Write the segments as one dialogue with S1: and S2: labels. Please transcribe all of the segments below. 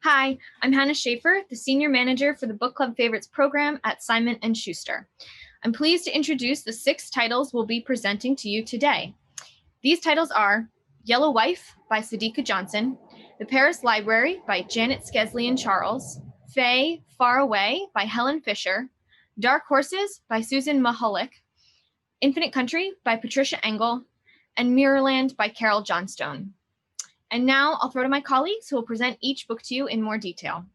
S1: Hi, I'm Hannah Schaffer, the Senior Manager for the Book Club Favorites program at Simon & Schuster. I'm pleased to introduce the 6 titles we'll be presenting to you today. These titles are Yellow Wife by Sadiqa Johnson, The Paris Library by Janet Skesley and Charles, Faye, Far Away by Helen Fisher, Dark Horses by Susan Mahalik, Infinite Country by Patricia Engel, and Mirrorland by Carol Johnstone. And now I'll throw to my colleagues who will present each book to you in more detail.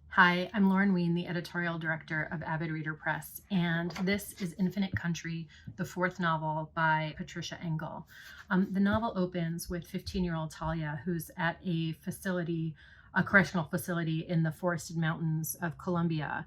S2: Hi, I'm Lauren Wein, the editorial director of Avid Reader Press, and this is Infinite Country, the 4th novel by Patricia Engel. The novel opens with 15-year-old Talia, who's at a correctional facility in the forested mountains of Colombia,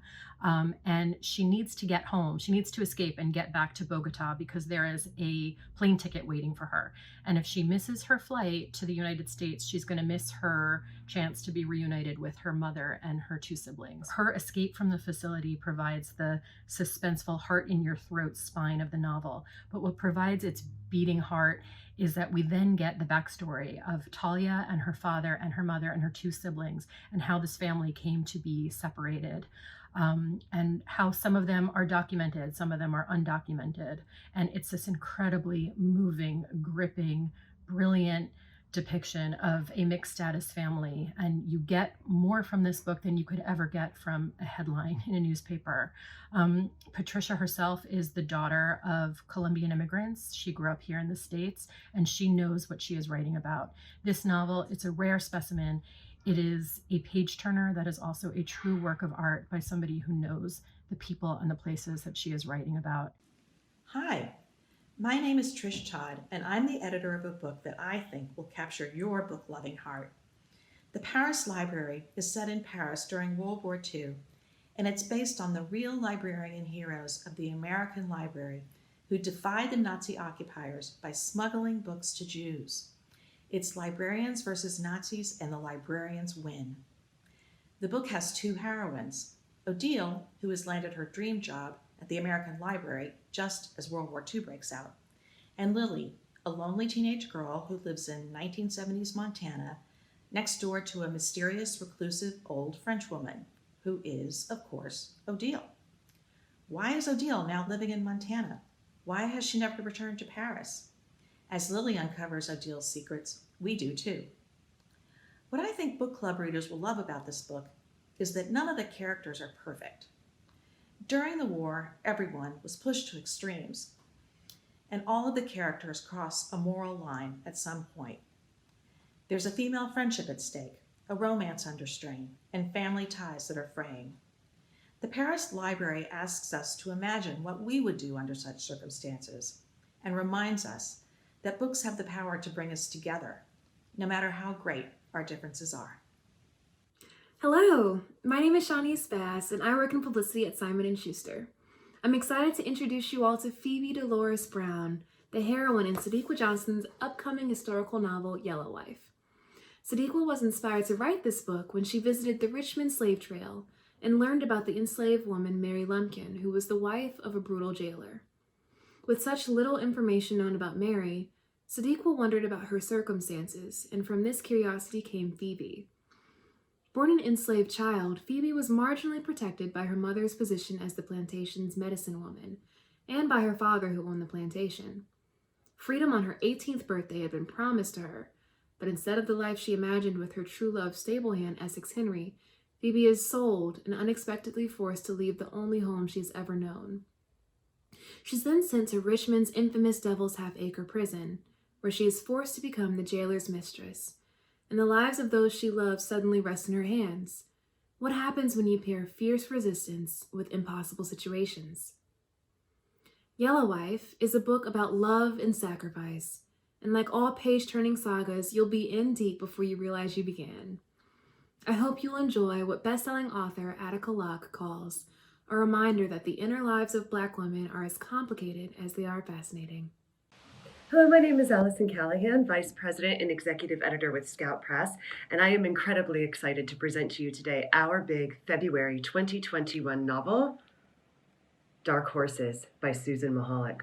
S2: and she needs to get home. She needs to escape and get back to Bogota because there is a plane ticket waiting for her. And if she misses her flight to the United States, she's going to miss her chance to be reunited with her mother and her 2 siblings. Her escape from the facility provides the suspenseful heart in your throat spine of the novel, but what provides its beating heart is that we then get the backstory of Talia and her father and her mother and her 2 siblings and how this family came to be separated, and how some of them are documented, some of them are undocumented. And it's this incredibly moving, gripping, brilliant depiction of a mixed status family. And you get more from this book than you could ever get from a headline in a newspaper. Patricia herself is the daughter of Colombian immigrants. She grew up here in the States, and she knows what she is writing about. This novel, it's a rare specimen. It is a page turner that is also a true work of art by somebody who knows the people and the places that she is writing about.
S3: Hi, my name is Trish Todd, and I'm the editor of a book that I think will capture your book-loving heart. The Paris Library is set in Paris during World War II, and it's based on the real librarian heroes of the American library who defied the Nazi occupiers by smuggling books to Jews. It's librarians versus Nazis, and the librarians win. The book has 2 heroines, Odile, who has landed her dream job at the American Library just as World War II breaks out, and Lily, a lonely teenage girl who lives in 1970s Montana next door to a mysterious, reclusive old French woman, who is, of course, Odile. Why is Odile now living in Montana? Why has she never returned to Paris? As Lily uncovers Odile's secrets, we do too. What I think book club readers will love about this book is that none of the characters are perfect. During the war, everyone was pushed to extremes, and all of the characters cross a moral line at some point. There's a female friendship at stake, a romance under strain, and family ties that are fraying. The Paris Library asks us to imagine what we would do under such circumstances, and reminds us that books have the power to bring us together, no matter how great our differences are.
S4: Hello, my name is Shawnee's Bass, and I work in publicity at Simon & Schuster. I'm excited to introduce you all to Phoebe Dolores Brown, the heroine in Sadiqa Johnson's upcoming historical novel, Yellow Wife. Sadiqa was inspired to write this book when she visited the Richmond slave trail and learned about the enslaved woman Mary Lumpkin, who was the wife of a brutal jailer. With such little information known about Mary, Sadiqa wondered about her circumstances, and from this curiosity came Phoebe. Born an enslaved child, Phoebe was marginally protected by her mother's position as the plantation's medicine woman, and by her father who owned the plantation. Freedom on her 18th birthday had been promised to her, but instead of the life she imagined with her true love stable hand Essex Henry, Phoebe is sold and unexpectedly forced to leave the only home she's ever known. She's then sent to Richmond's infamous Devil's Half-Acre prison, where she is forced to become the jailer's mistress, and the lives of those she loves suddenly rest in her hands. What happens when you pair fierce resistance with impossible situations? Yellow Wife is a book about love and sacrifice, and like all page-turning sagas, you'll be in deep before you realize you began. I hope you'll enjoy what best-selling author Attica Locke calls a reminder that the inner lives of Black women are as complicated as they are fascinating.
S5: Hello, my name is Alison Callahan, Vice President and Executive Editor with Scout Press, and I am incredibly excited to present to you today our big February 2021 novel, Dark Horses by Susan Mahalik.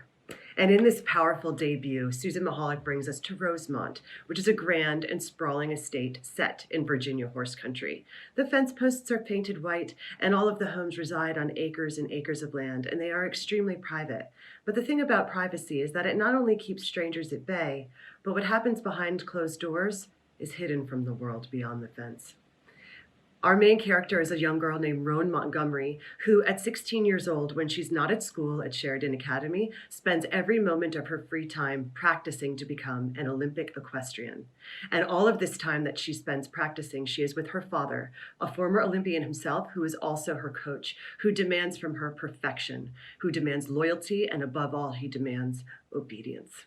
S5: And in this powerful debut, Susan Mahalik brings us to Rosemont, which is a grand and sprawling estate set in Virginia horse country. The fence posts are painted white, and all of the homes reside on acres and acres of land, and they are extremely private. But the thing about privacy is that it not only keeps strangers at bay, but what happens behind closed doors is hidden from the world beyond the fence. Our main character is a young girl named Roan Montgomery, who at 16 years old, when she's not at school at Sheridan Academy, spends every moment of her free time practicing to become an Olympic equestrian. And all of this time that she spends practicing, she is with her father, a former Olympian himself, who is also her coach, who demands from her perfection, who demands loyalty, and above all, he demands obedience.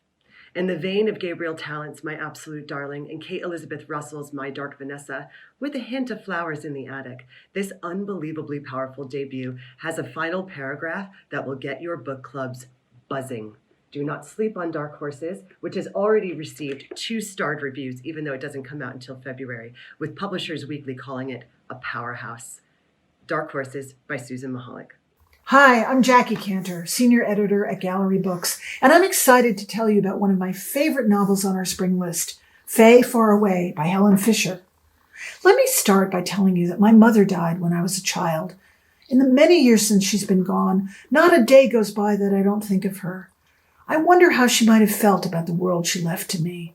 S5: In the vein of Gabriel Tallent's My Absolute Darling and Kate Elizabeth Russell's My Dark Vanessa, with a hint of Flowers in the Attic, this unbelievably powerful debut has a final paragraph that will get your book clubs buzzing. Do not sleep on Dark Horses, which has already received 2-starred reviews, even though it doesn't come out until February, with Publishers Weekly calling it a powerhouse. Dark Horses by Susan Mahalik.
S6: Hi, I'm Jackie Cantor, senior editor at Gallery Books, and I'm excited to tell you about one of my favorite novels on our spring list, Faye Far Away by Helen Fisher. Let me start by telling you that my mother died when I was a child. In the many years since she's been gone, not a day goes by that I don't think of her. I wonder how she might have felt about the world she left to me.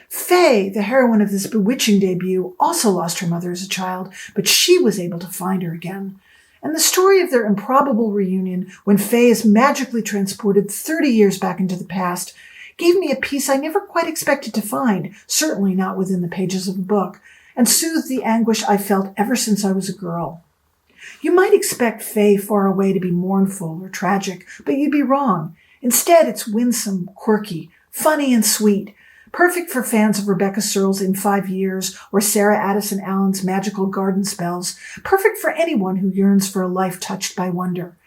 S6: Faye, the heroine of this bewitching debut, also lost her mother as a child, but she was able to find her again. And the story of their improbable reunion when Faye is magically transported 30 years back into the past gave me a piece I never quite expected to find, certainly not within the pages of a book, and soothed the anguish I felt ever since I was a girl. You might expect Faye Far Away to be mournful or tragic, but you'd be wrong. Instead, it's winsome, quirky, funny, and sweet, perfect for fans of Rebecca Searle's In 5 Years or Sarah Addison Allen's magical garden spells, perfect for anyone who yearns for a life touched by wonder.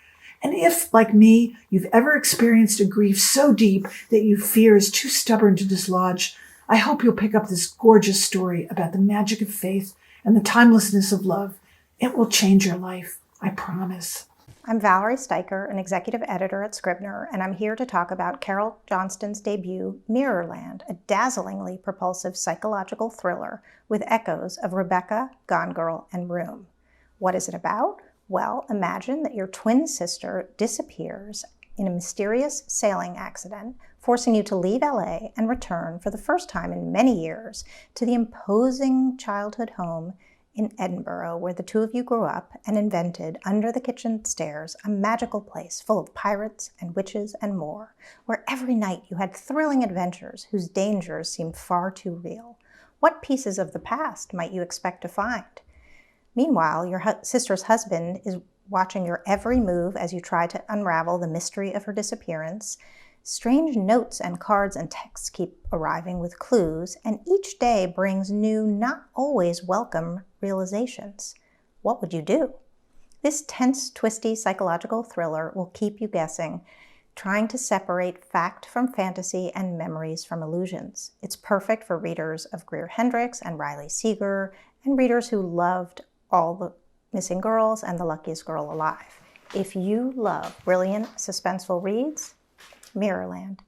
S6: And if, like me, you've ever experienced a grief so deep that you fear is too stubborn to dislodge, I hope you'll pick up this gorgeous story about the magic of faith and the timelessness of love. It will change your life, I promise.
S7: I'm Valerie Steiker, an executive editor at Scribner, and I'm here to talk about Carol Johnston's debut, Mirrorland, a dazzlingly propulsive psychological thriller with echoes of Rebecca, Gone Girl, and Room. What is it about? Well, imagine that your twin sister disappears in a mysterious sailing accident, forcing you to leave LA and return for the first time in many years to the imposing childhood home in Edinburgh, where the two of you grew up and invented, under the kitchen stairs, a magical place full of pirates and witches and more, where every night you had thrilling adventures whose dangers seemed far too real. What pieces of the past might you expect to find? Meanwhile, your sister's husband is watching your every move as you try to unravel the mystery of her disappearance. Strange notes and cards and texts keep arriving with clues, and each day brings new, not always welcome realizations. What would you do? This tense, twisty psychological thriller will keep you guessing, trying to separate fact from fantasy and memories from illusions. It's perfect for readers of Greer Hendricks and Riley Seeger, and readers who loved All the Missing Girls and The Luckiest Girl Alive. If you love brilliant, suspenseful reads, Mirrorland